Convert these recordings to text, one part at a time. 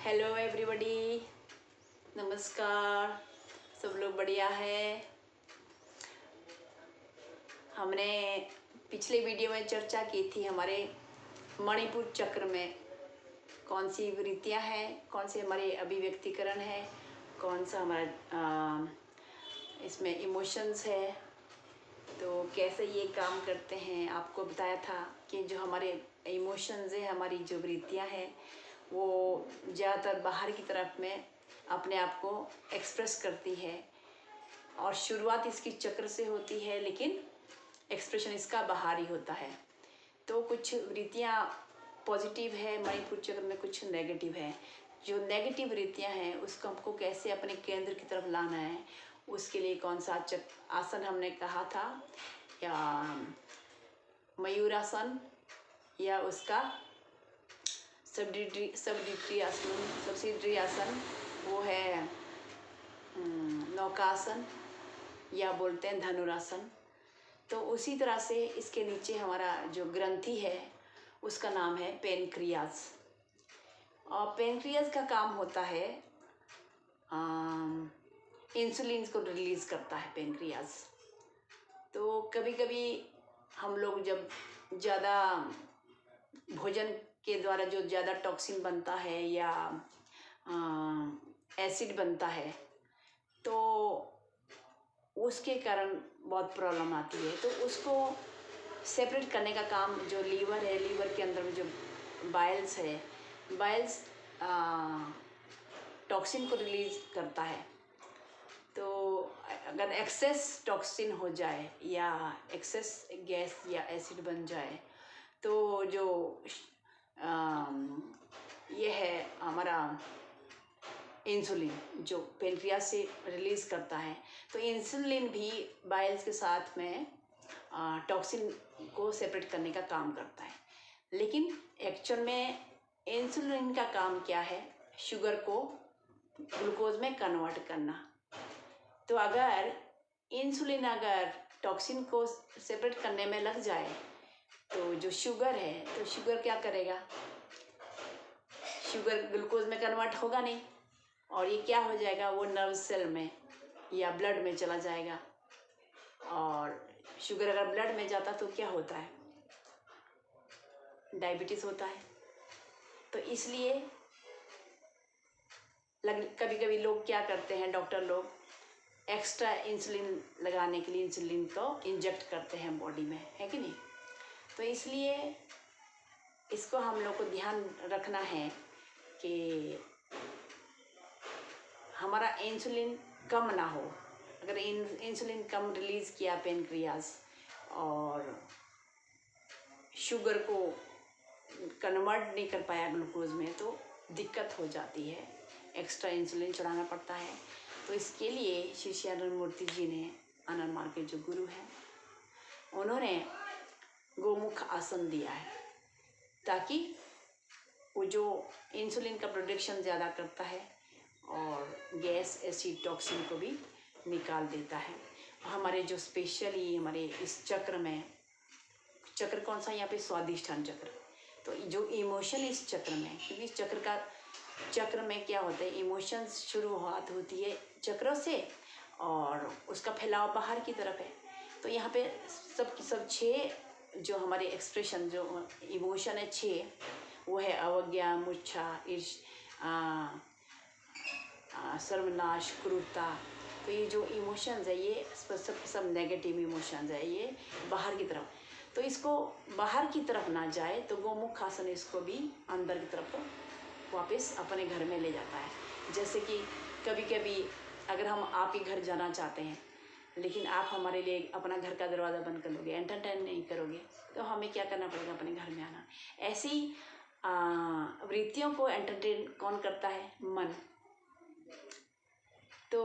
Hello everybody, नमस्कार। सब लोग बढ़िया है। हमने पिछले वीडियो में चर्चा की थी हमारे मणिपुर चक्र में कौन सी वृत्तियाँ हैं, कौन से हमारे अभिव्यक्तिकरण है, कौन सा हमारा इसमें इमोशंस है, तो कैसे ये काम करते हैं। आपको बताया था कि जो हमारे इमोशंस है, हमारी जो वृत्तियाँ हैं, वो ज़्यादातर बाहर की तरफ में अपने आप को एक्सप्रेस करती है और शुरुआत इसकी चक्र से होती है, लेकिन एक्सप्रेशन इसका बाहर ही होता है। तो कुछ वृत्तियाँ पॉजिटिव है मणिपुर चक्र में, कुछ नेगेटिव है। जो नेगेटिव वृत्तियाँ हैं उसको हमको कैसे अपने केंद्र की तरफ लाना है, उसके लिए कौन सा आसन हमने कहा था, या मयूरासन या उसका सब्सिडरी आसन, वो है नौकासन या बोलते हैं धनुरासन। तो उसी तरह से इसके नीचे हमारा जो ग्रंथि है उसका नाम है पेनक्रियाज। और पेनक्रियाज का काम होता है इंसुलिन को रिलीज़ करता है पेनक्रियाज। तो कभी कभी हम लोग जब ज़्यादा भोजन के द्वारा जो ज़्यादा टॉक्सिन बनता है या एसिड बनता है, तो उसके कारण बहुत प्रॉब्लम आती है। तो उसको सेपरेट करने का काम जो लीवर है, लीवर के अंदर में जो बाइल्स है, बाइल्स टॉक्सिन को रिलीज़ करता है। तो अगर एक्सेस टॉक्सिन हो जाए या एक्सेस गैस या एसिड बन जाए, तो जो ये है हमारा इंसुलिन जो पेनक्रियास से रिलीज़ करता है, तो इंसुलिन भी बाइल्स के साथ में टॉक्सिन को सेपरेट करने का काम करता है। लेकिन एक्चुअल में इंसुलिन का काम क्या है? शुगर को ग्लूकोज में कन्वर्ट करना। तो अगर इंसुलिन अगर टॉक्सिन को सेपरेट करने में लग जाए, तो जो शुगर है, तो शुगर क्या करेगा? शुगर ग्लूकोज में कन्वर्ट होगा नहीं, और ये क्या हो जाएगा? वो नर्व सेल में या ब्लड में चला जाएगा। और शुगर अगर ब्लड में जाता तो क्या होता है? डायबिटीज़ होता है। तो इसलिए कभी कभी लोग क्या करते हैं, डॉक्टर लोग एक्स्ट्रा इंसुलिन लगाने के लिए इंसुलिन को इंजेक्ट करते हैं बॉडी में, है कि नहीं? तो इसलिए इसको हम लोग को ध्यान रखना है कि हमारा इंसुलिन कम ना हो। अगर इंसुलिन कम रिलीज़ किया पेनक्रियाज और शुगर को कन्वर्ट नहीं कर पाया ग्लूकोज में, तो दिक्कत हो जाती है, एक्स्ट्रा इंसुलिन चढ़ाना पड़ता है। तो इसके लिए श्री श्री आनंद मूर्ति जी ने, आनंद मार्ग के जो गुरु हैं, उन्होंने गोमुख आसन दिया है, ताकि वो जो इंसुलिन का प्रोडक्शन ज़्यादा करता है और गैस एसिड टॉक्सिन को भी निकाल देता है। हमारे जो स्पेशली हमारे इस चक्र में, चक्र कौन सा? यहाँ पे स्वादिष्ठान चक्र। तो जो इमोशन इस चक्र में, क्योंकि इस चक्र में क्या होता है, इमोशंस शुरुआत होती है चक्रों से और उसका फैलाव बाहर की तरफ है। तो यहाँ पे सब 6 जो हमारे एक्सप्रेशन, जो इमोशन है 6, वो है अवज्ञा, मूर्छा, सर्वनाश, क्रूरता। तो ये जो इमोशंस है, ये सब नेगेटिव इमोशंस है, ये बाहर की तरफ। तो इसको बाहर की तरफ ना जाए, तो गोमुख आसन इसको भी अंदर की तरफ वापस अपने घर में ले जाता है। जैसे कि कभी कभी अगर हम आपके घर जाना चाहते हैं, लेकिन आप हमारे लिए अपना घर का दरवाज़ा बंद कर लोगे, एंटरटेन नहीं करोगे, तो हमें क्या करना पड़ेगा? अपने घर में आना। ऐसी वृत्तियों को एंटरटेन कौन करता है? मन। तो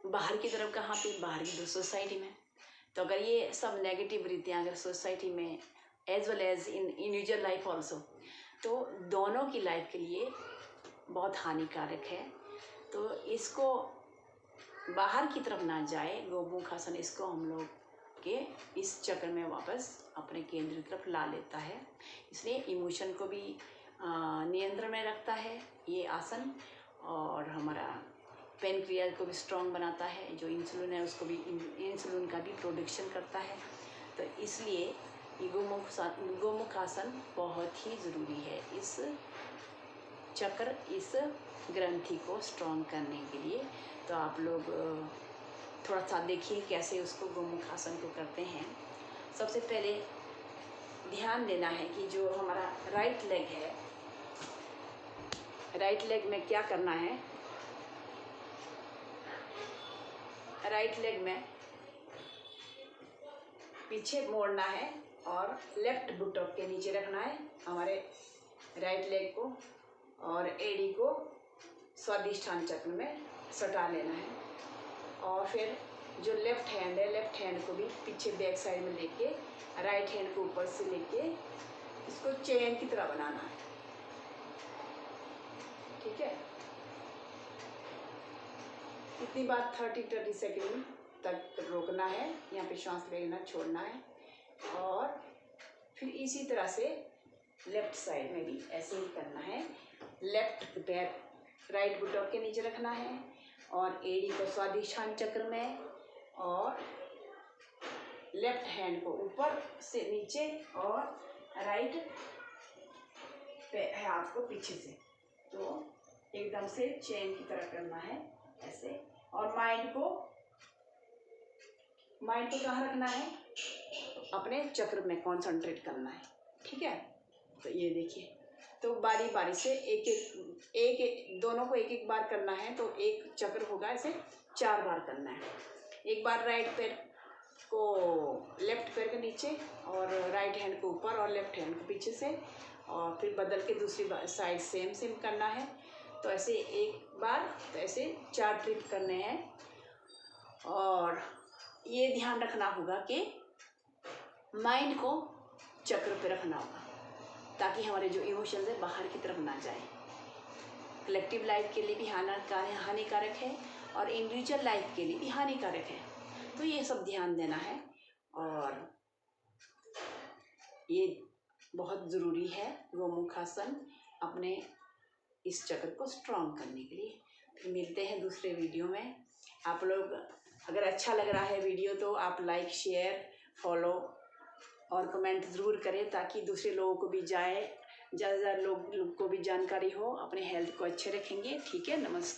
बाहर की तरफ कहाँ पे? बाहर की सोसाइटी में। तो अगर ये सब नेगेटिव वृत्तियाँ अगर सोसाइटी में as well as in individual life also, तो दोनों की लाइफ के लिए बहुत हानिकारक है। तो इसको बाहर की तरफ ना जाए, गोमुख आसन इसको हम लोग के इस चक्र में वापस अपने केंद्र की तरफ ला लेता है। इसलिए इमोशन को भी नियंत्रण में रखता है ये आसन, और हमारा पेनक्रियाज को भी स्ट्रॉन्ग बनाता है। जो इंसुलिन है उसको भी इंसुलिन का भी प्रोडक्शन करता है। तो इसलिए ये गोमुख आसन बहुत ही ज़रूरी है इस चक्र, इस ग्रंथि को स्ट्रॉन्ग करने के लिए। तो आप लोग थोड़ा सा देखिए कैसे उसको गोमुख आसन को करते हैं। सबसे पहले ध्यान देना है कि जो हमारा राइट लेग है, राइट लेग में क्या करना है, राइट लेग में पीछे मोड़ना है और लेफ्ट बुटोक के नीचे रखना है हमारे राइट लेग को, और एड़ी को स्वादिष्ठान चक्र में सटा लेना है। और फिर जो लेफ्ट हैंड है, लेफ्ट हैंड को भी पीछे बैक साइड में लेके राइट हैंड को ऊपर से लेके इसको चेन की तरह बनाना है। ठीक है, इतनी बार 30 सेकेंड तक रोकना है, यहाँ पे श्वास लेना छोड़ना है। और फिर इसी तरह से लेफ्ट साइड में भी ऐसे ही करना है। लेफ्ट पैर राइट बुटोक के नीचे रखना है और एड़ी को स्वादिष्ठान चक्र में, और लेफ्ट हैंड को ऊपर से नीचे और राइट हाथ को पीछे से, तो एकदम से चेन की तरह करना है ऐसे। और माइंड को कहाँ रखना है, अपने चक्र में कंसंट्रेट करना है। ठीक है, तो ये देखिए, तो बारी बारी से एक दोनों को एक बार करना है। तो एक चक्र होगा ऐसे 4 बार करना है। एक बार राइट पैर को लेफ्ट पैर के नीचे और राइट हैंड को ऊपर और लेफ्ट हैंड को पीछे से, और फिर बदल के दूसरी साइड सेम करना है। तो ऐसे एक बार, तो ऐसे 4 ट्रिप करने हैं। और ये ध्यान रखना होगा कि माइंड को चक्र पे रखना होगा ताकि हमारे जो इमोशंस है बाहर की तरफ ना जाए। कलेक्टिव लाइफ के लिए भी हानिकारक है और इंडिविजुअल लाइफ के लिए भी हानिकारक है। तो ये सब ध्यान देना है, और ये बहुत ज़रूरी है गोमुखासन अपने इस चक्र को स्ट्रॉन्ग करने के लिए। फिर मिलते हैं दूसरे वीडियो में। आप लोग अगर अच्छा लग रहा है वीडियो तो आप लाइक, शेयर, फॉलो और कमेंट ज़रूर करें ताकि दूसरे लोगों को भी ज़्यादा लोग को भी जानकारी हो। अपने हेल्थ को अच्छे रखेंगे। ठीक है, नमस्कार।